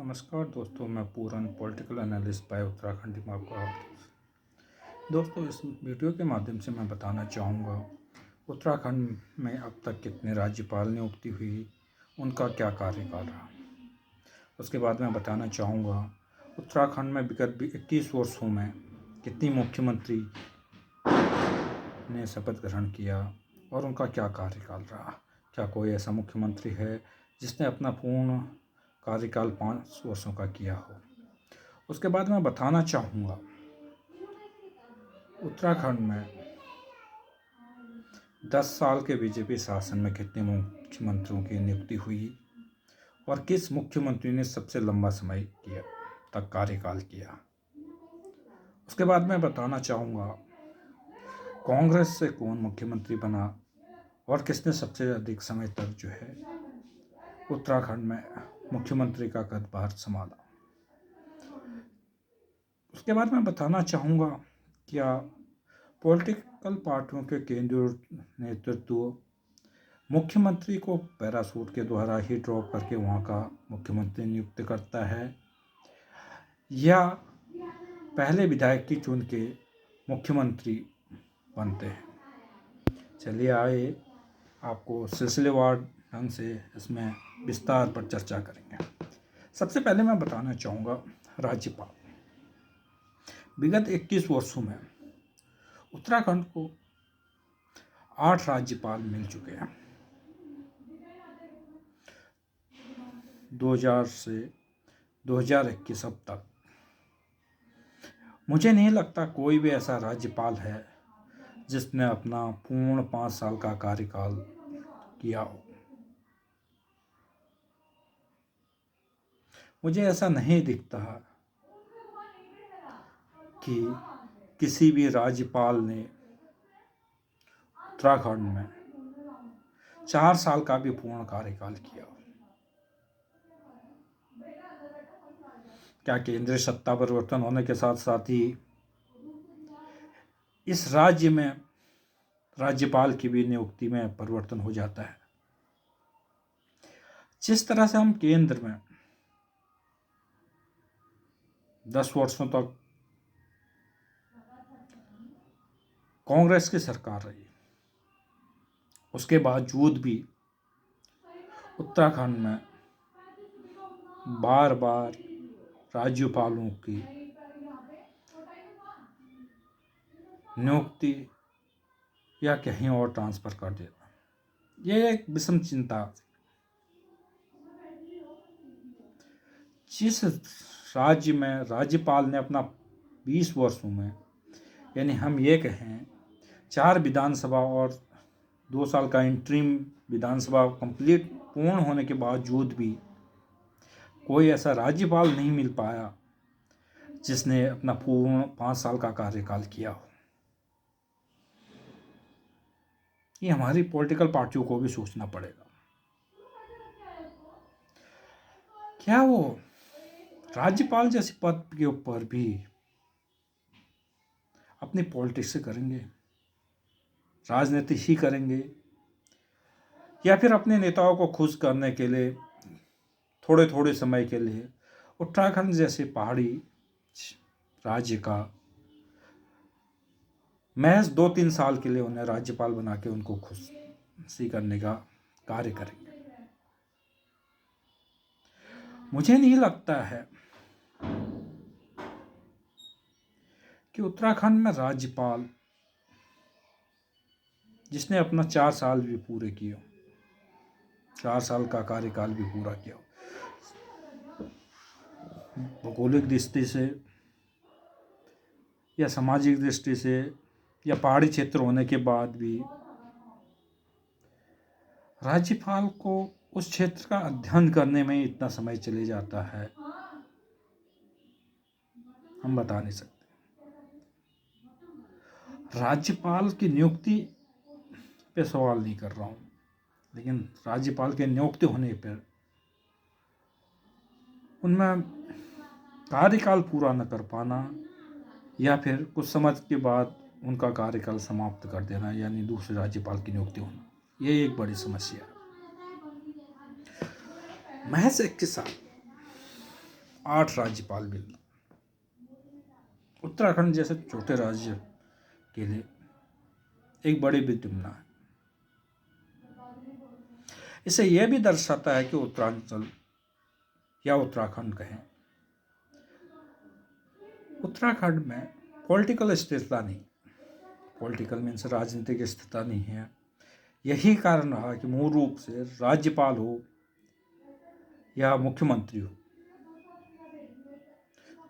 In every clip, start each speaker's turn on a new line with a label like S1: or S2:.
S1: नमस्कार दोस्तों, मैं पूरन पॉलिटिकल एनालिस्ट बाय उत्तराखंड में आपका दोस्तों इस वीडियो के माध्यम से मैं बताना चाहूँगा उत्तराखंड में अब तक कितने राज्यपाल नियुक्ति हुई, उनका क्या कार्यकाल रहा। उसके बाद मैं बताना चाहूँगा उत्तराखंड में विगत 21 वर्षों में कितनी मुख्यमंत्री ने शपथ ग्रहण किया और उनका क्या कार्यकाल रहा। क्या कोई ऐसा मुख्यमंत्री है जिसने अपना पूर्ण कार्यकाल 5 वर्षों का किया हो। उसके बाद मैं बताना चाहूँगा उत्तराखंड में 10 साल के बीजेपी शासन में कितने मुख्यमंत्रियों की नियुक्ति हुई और किस मुख्यमंत्री ने सबसे लंबा समय किया तक कार्यकाल किया। उसके बाद मैं बताना चाहूँगा कांग्रेस से कौन मुख्यमंत्री बना और किसने सबसे अधिक समय तक उत्तराखंड में मुख्यमंत्री का पदभार संभाला। उसके बाद मैं बताना चाहूँगा क्या पॉलिटिकल पार्टियों के केंद्रीय नेतृत्व मुख्यमंत्री को पैराशूट के द्वारा ही ड्रॉप करके वहाँ का मुख्यमंत्री नियुक्त करता है या पहले विधायक की चुन के मुख्यमंत्री बनते हैं। चलिए आइए आपको सिलसिलेवार ढंग से इसमें विस्तार पर चर्चा करेंगे। सबसे पहले मैं बताना चाहूँगा राज्यपाल। विगत 21 वर्षों में उत्तराखंड को 8 राज्यपाल मिल चुके हैं। 2000 से 2021 अब तक मुझे नहीं लगता कोई भी ऐसा राज्यपाल है जिसने अपना पूर्ण 5 साल का कार्यकाल किया हो। मुझे ऐसा नहीं दिखता कि किसी भी राज्यपाल ने उत्तराखंड में 4 साल का भी पूर्ण कार्यकाल किया हो। क्या केंद्रीय सत्ता परिवर्तन होने के साथ साथ ही इस राज्य में राज्यपाल की भी नियुक्ति में परिवर्तन हो जाता है। जिस तरह से हम केंद्र में 10 वर्षों तक कांग्रेस की सरकार रही, उसके बावजूद भी उत्तराखंड में बार बार राज्यपालों की नियुक्ति या कहीं और ट्रांसफ़र कर देना, यह एक विषम चिंता। जिस राज्य में राज्यपाल ने अपना 20 वर्षों में, यानी हम ये कहें 4 विधानसभा और 2 साल का इंटरिम विधानसभा कंप्लीट पूर्ण होने के बावजूद भी कोई ऐसा राज्यपाल नहीं मिल पाया जिसने अपना पूर्ण 5 साल का कार्यकाल किया हो। ये हमारी पॉलिटिकल पार्टियों को भी सोचना पड़ेगा। क्या वो राज्यपाल जैसे पद के ऊपर भी अपनी पॉलिटिक्स करेंगे, राजनीति ही करेंगे, या फिर अपने नेताओं को खुश करने के लिए थोड़े थोड़े समय के लिए उत्तराखंड जैसे पहाड़ी राज्य का महज 2-3 साल के लिए उन्हें राज्यपाल बना के उनको खुशी करने का कार्य करेंगे। मुझे नहीं लगता है कि उत्तराखंड में राज्यपाल जिसने अपना 4 साल भी पूरे किए, 4 साल का कार्यकाल भी पूरा किया, भौगोलिक दृष्टि से या सामाजिक दृष्टि से या पहाड़ी क्षेत्र होने के बाद भी राज्यपाल को उस क्षेत्र का अध्ययन करने में इतना समय चले जाता है, हम बता नहीं सकते। राज्यपाल की नियुक्ति पे सवाल नहीं कर रहा हूँ, लेकिन राज्यपाल के नियुक्ति होने पर उनमें कार्यकाल पूरा न कर पाना या फिर कुछ समय के बाद उनका कार्यकाल समाप्त कर देना, यानी दूसरे राज्यपाल की नियुक्ति होना, ये एक बड़ी समस्या है। महज 21 साल 8 राज्यपाल मिलना उत्तराखंड जैसे छोटे राज्य के लिए एक बड़ी विडंबना है। इससे यह भी दर्शाता है कि उत्तरांचल या उत्तराखंड कहें, उत्तराखंड में पॉलिटिकल स्थिरता नहीं, पॉलिटिकल मीन्स राजनीतिक स्थिरता नहीं है। यही कारण रहा कि मूल रूप से राज्यपाल हो या मुख्यमंत्री हो,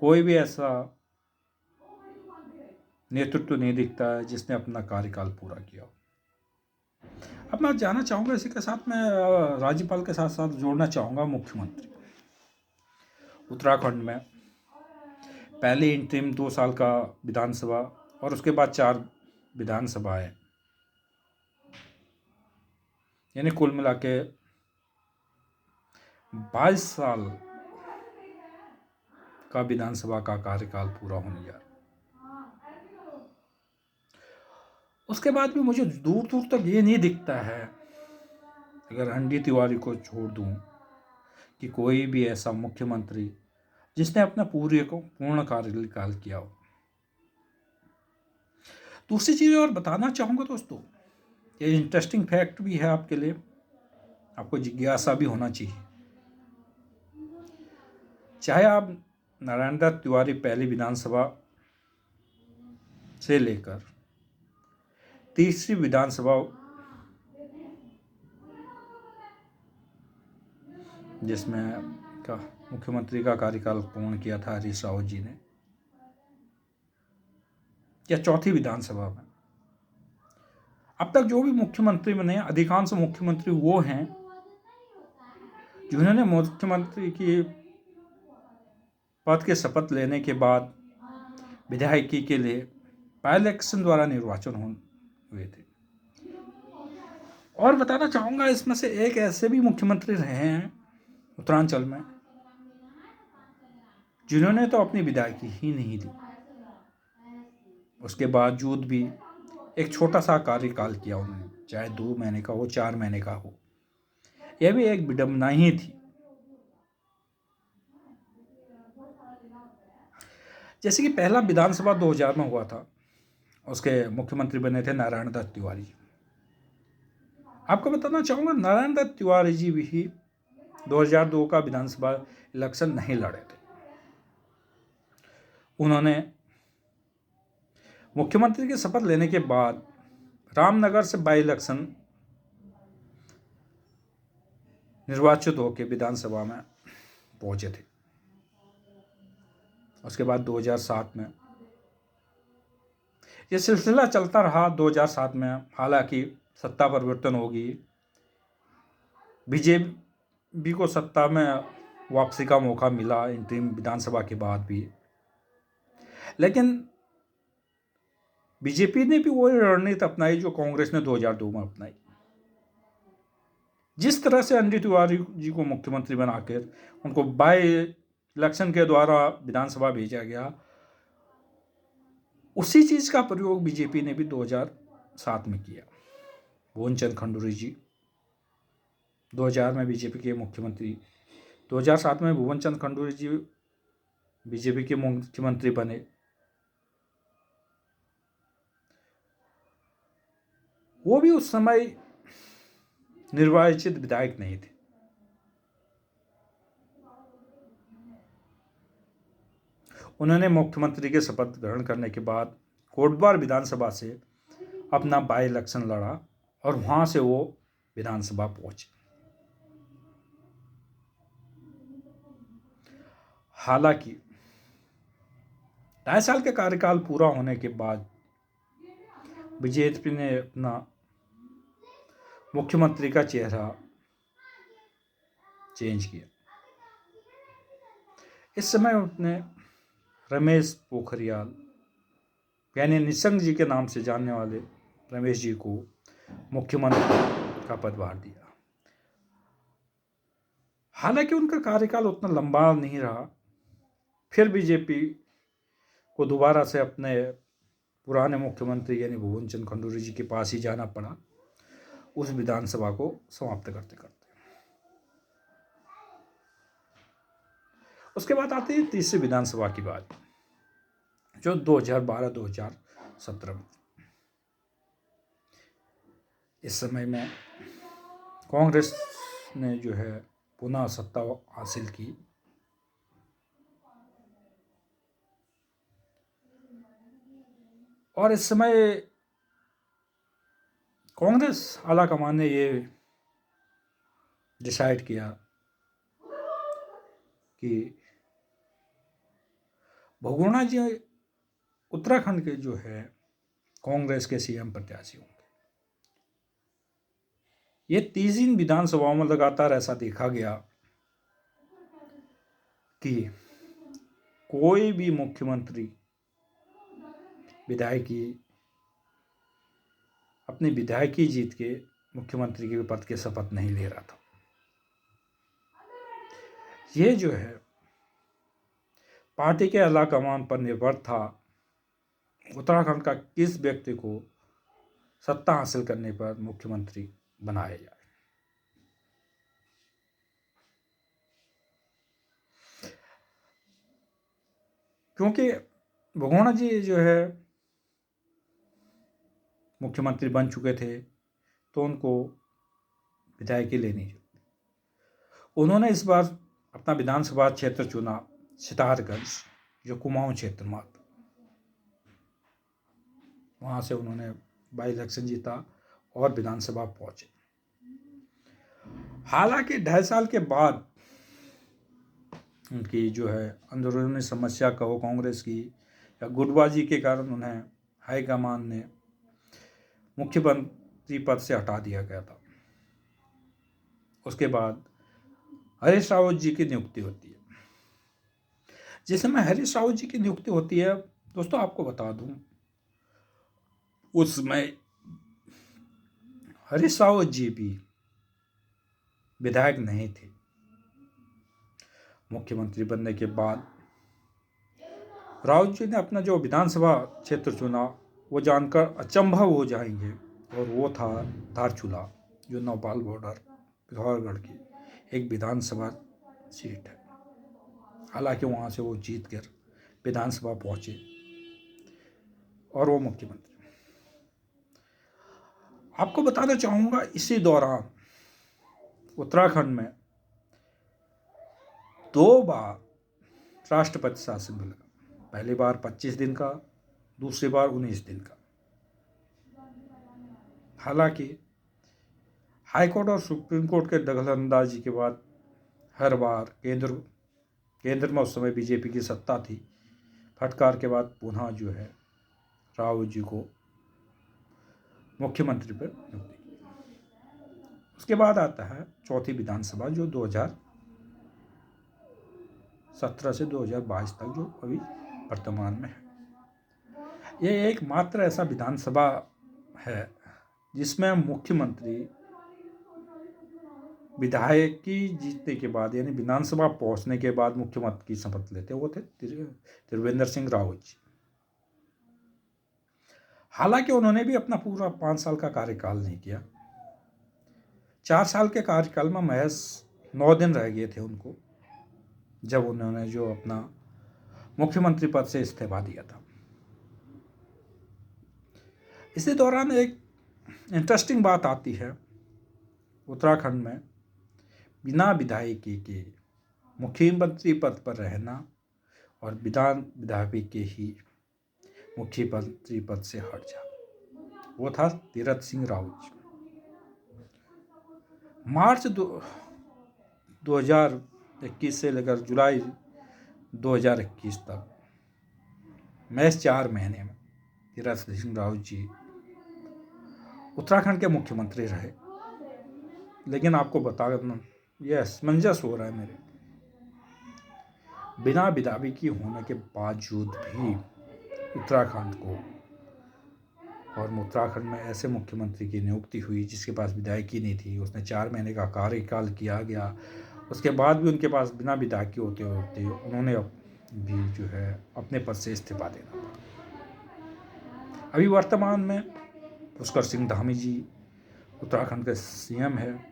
S1: कोई भी ऐसा नेतृत्व नहीं दिखता है जिसने अपना कार्यकाल पूरा किया हो। अब मैं जानना चाहूँगा, इसी के साथ मैं राज्यपाल के साथ साथ जोड़ना चाहूँगा मुख्यमंत्री। उत्तराखंड में पहले इंटरिम 2 साल का विधानसभा और उसके बाद 4 विधानसभाएं, यानी कुल मिला के 22 साल का विधानसभा का कार्यकाल पूरा होने जा रहा। उसके बाद भी मुझे दूर दूर तक ये नहीं दिखता है, अगर एनडी तिवारी को छोड़ दूं, कि कोई भी ऐसा मुख्यमंत्री जिसने अपना पूर्ण कार्यकाल किया हो। दूसरी चीज़ और बताना चाहूँगा दोस्तों, ये इंटरेस्टिंग फैक्ट भी है आपके लिए, आपको जिज्ञासा भी होना चाहिए। चाहे आप नारायण दत्त तिवारी पहली विधानसभा से लेकर तीसरी विधानसभा जिसमें का मुख्यमंत्री का कार्यकाल पूर्ण किया था हरीश रावत जी ने, या चौथी विधानसभा में, अब तक जो भी मुख्यमंत्री बने, अधिकांश मुख्यमंत्री वो हैं जिन्होंने मुख्यमंत्री की पद के शपथ लेने के बाद विधायकी के लिए बाय इलेक्शन द्वारा निर्वाचन हुए थे। और बताना चाहूँगा, इसमें से एक ऐसे भी मुख्यमंत्री रहे हैं उत्तरांचल में जिन्होंने तो अपनी विधायकी ही नहीं दी, उसके बावजूद भी एक छोटा सा कार्यकाल किया उन्होंने, चाहे 2 महीने का हो, 4 महीने का हो। यह भी एक विडंबना ही थी। जैसे कि पहला विधानसभा 2000 में हुआ था, उसके मुख्यमंत्री बने थे नारायण दत्त तिवारी। आपको बताना चाहूँगा, नारायण दत्त तिवारी जी भी 2002 का विधानसभा इलेक्शन नहीं लड़े थे। उन्होंने मुख्यमंत्री की शपथ लेने के बाद रामनगर से बाई इलेक्शन निर्वाचित होकर विधानसभा में पहुंचे थे। उसके बाद 2007 में ये सिलसिला चलता रहा। 2007 में हालांकि सत्ता परिवर्तन होगी, बीजेपी को सत्ता में वापसी का मौका मिला इंटरिम विधानसभा के बाद भी, लेकिन बीजेपी ने भी वही रणनीति अपनाई जो कांग्रेस ने 2002 में अपनाई। जिस तरह से एनडी तिवारी जी को मुख्यमंत्री बनाकर उनको बाय इलेक्शन के द्वारा विधानसभा भेजा गया, उसी चीज का प्रयोग बीजेपी ने भी 2007 में किया। भुवन चंद खंडूरी जी 2000 में बीजेपी के मुख्यमंत्री, 2007 में भुवन चंद खंडूरी जी बीजेपी के मुख्यमंत्री बने। वो भी उस समय निर्वाचित विधायक नहीं थे। उन्होंने मुख्यमंत्री के शपथ ग्रहण करने के बाद कोटद्वार विधानसभा से अपना बाई इलेक्शन लड़ा और वहां से वो विधानसभा पहुंचे। हालांकि 2.5 साल के कार्यकाल पूरा होने के बाद बीजेपी ने अपना मुख्यमंत्री का चेहरा चेंज किया। इस समय उसने रमेश पोखरियाल यानी निशंक जी के नाम से जानने वाले रमेश जी को मुख्यमंत्री का पदभार दिया। हालांकि उनका कार्यकाल उतना लंबा नहीं रहा, फिर बीजेपी को दोबारा से अपने पुराने मुख्यमंत्री यानी भुवन चंद खंडूरी जी के पास ही जाना पड़ा उस विधानसभा को समाप्त करते करते। उसके बाद आती है तीसरी विधानसभा की बात, जो 2012-2017 में। इस समय में कांग्रेस ने जो है पुनः सत्ता हासिल की। और इस समय कांग्रेस आलाकमान ने ये डिसाइड किया कि बहुगुणा जी उत्तराखंड के जो है कांग्रेस के सीएम प्रत्याशी होंगे। ये 3 विधानसभाओं में लगातार ऐसा देखा गया कि कोई भी मुख्यमंत्री विधायकी अपनी विधायकी जीत के मुख्यमंत्री के पद के शपथ नहीं ले रहा था। ये जो है पार्टी के आलाकमान पर निर्भर था उत्तराखंड का किस व्यक्ति को सत्ता हासिल करने पर मुख्यमंत्री बनाया जाए। क्योंकि बहुगुणा जी जो है मुख्यमंत्री बन चुके थे तो उनको विधायकी लेनी चाहिए। उन्होंने इस बार अपना विधानसभा क्षेत्र चुना सितारगंज, जो कुमाऊं क्षेत्र में आता। वहां से उन्होंने बाई इलेक्शन जीता और विधानसभा पहुंचे। हालांकि 2.5 साल के बाद उनकी जो है अंदरूनी समस्या कहो कांग्रेस की या गुटबाजी के कारण उन्हें हाईकमान ने मुख्यमंत्री पद से हटा दिया गया था। उसके बाद हरीश रावत जी की नियुक्ति होती है। जिस समय हरीश रावत जी की नियुक्ति होती है, दोस्तों आपको बता दूं, उस समय हरीश रावत जी भी विधायक नहीं थे। मुख्यमंत्री बनने के बाद रावत जी ने अपना जो विधानसभा क्षेत्र चुना वो जानकर अचंभव हो जाएंगे, और वो था धारचूला, जो नौपाल बॉर्डर पिथौरागढ़ की एक विधानसभा सीट है। हालांकि वहाँ से वो जीत कर विधानसभा पहुँचे और वो मुख्यमंत्री। आपको बताना चाहूँगा, इसी दौरान उत्तराखंड में 2 बार राष्ट्रपति शासन मिला। पहली बार 25 दिन का, दूसरी बार 19 दिन का। हालांकि हाईकोर्ट और सुप्रीम कोर्ट के दखलंदाजी के बाद हर बार केंद्र में उस समय बीजेपी की सत्ता थी, फटकार के बाद पुनः जो है रावत जी को मुख्यमंत्री पर नियुक्ति की। उसके बाद आता है चौथी विधानसभा, जो 2017 से 2022 तक, जो अभी वर्तमान में है। ये एकमात्र ऐसा विधानसभा है जिसमें मुख्यमंत्री विधायकी जीतने के बाद, यानी विधानसभा पहुंचने के बाद मुख्यमंत्री की शपथ लेते, वो थे त्रिवेंद्र सिंह रावत जी। हालांकि उन्होंने भी अपना पूरा 5 साल का कार्यकाल नहीं किया। 4 साल के कार्यकाल में महज 9 दिन रह गए थे उनको, जब उन्होंने जो अपना मुख्यमंत्री पद से इस्तीफा दिया था। इसी दौरान एक इंटरेस्टिंग बात आती है, उत्तराखंड में बिना विधायकी के मुख्यमंत्री पद पर रहना और विधायकी के ही मुख्यमंत्री पद से हट जाना। वो था तीरथ सिंह रावत जी। मार्च 2021 से लेकर जुलाई 2021 तक महज 4 महीने में तीरथ सिंह रावत जी उत्तराखंड के मुख्यमंत्री रहे। लेकिन आपको बता यह असमंजस हो रहा है मेरे, बिना विधायकी होने के बावजूद भी उत्तराखंड को, और उत्तराखंड में ऐसे मुख्यमंत्री की नियुक्ति हुई जिसके पास विधायकी नहीं थी, उसने 4 महीने का कार्यकाल किया गया। उसके बाद भी उनके पास बिना विधायकी होते होते उन्होंने भी जो है अपने पद से इस्तीफा देना पड़ा। अभी वर्तमान में पुष्कर सिंह धामी जी उत्तराखंड के सीएम है।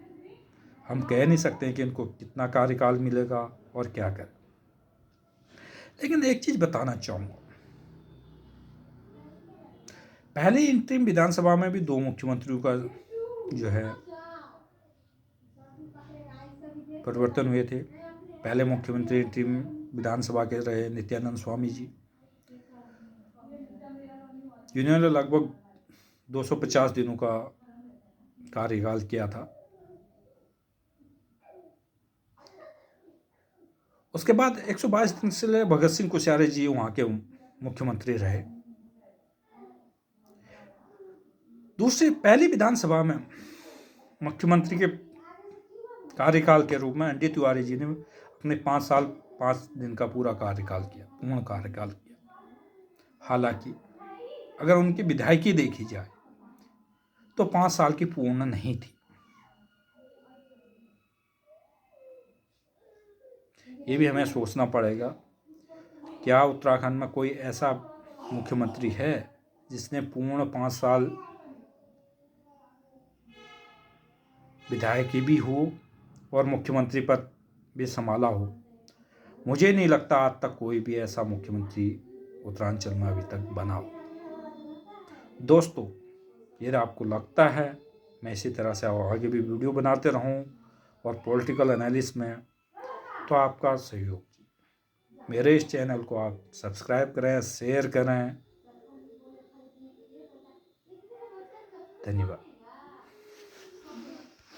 S1: हम कह नहीं सकते कि इनको कितना कार्यकाल मिलेगा और क्या करें। लेकिन एक चीज बताना चाहूंगा, पहले इंटरिम विधानसभा में भी 2 मुख्यमंत्रियों का जो है परिवर्तन हुए थे। पहले मुख्यमंत्री इंटरिम विधानसभा के रहे नित्यानंद स्वामी जी, जिन्होंने लगभग 250 दिनों का कार्यकाल किया था। उसके बाद 122 दिन से भगत सिंह कोश्यारी जी वहां के मुख्यमंत्री रहे। दूसरी पहली विधानसभा में मुख्यमंत्री के कार्यकाल के रूप में एनडी तिवारी जी ने अपने 5 साल 5 दिन का पूरा कार्यकाल किया, पूर्ण कार्यकाल किया। हालांकि अगर उनकी विधायकी देखी जाए तो 5 साल की पूर्ण नहीं थी। ये भी हमें सोचना पड़ेगा, क्या उत्तराखंड में कोई ऐसा मुख्यमंत्री है जिसने पूर्ण 5 साल विधायकी भी हो और मुख्यमंत्री पद भी संभाला हो? मुझे नहीं लगता आज तक कोई भी ऐसा मुख्यमंत्री उत्तरांचल में अभी तक बना हो। दोस्तों, यदि आपको लगता है मैं इसी तरह से आगे भी वीडियो बनाते रहूं और पॉलिटिकल एनालिसिस में, तो आपका सहयोग, मेरे इस चैनल को आप सब्सक्राइब करें, शेयर करें। धन्यवाद।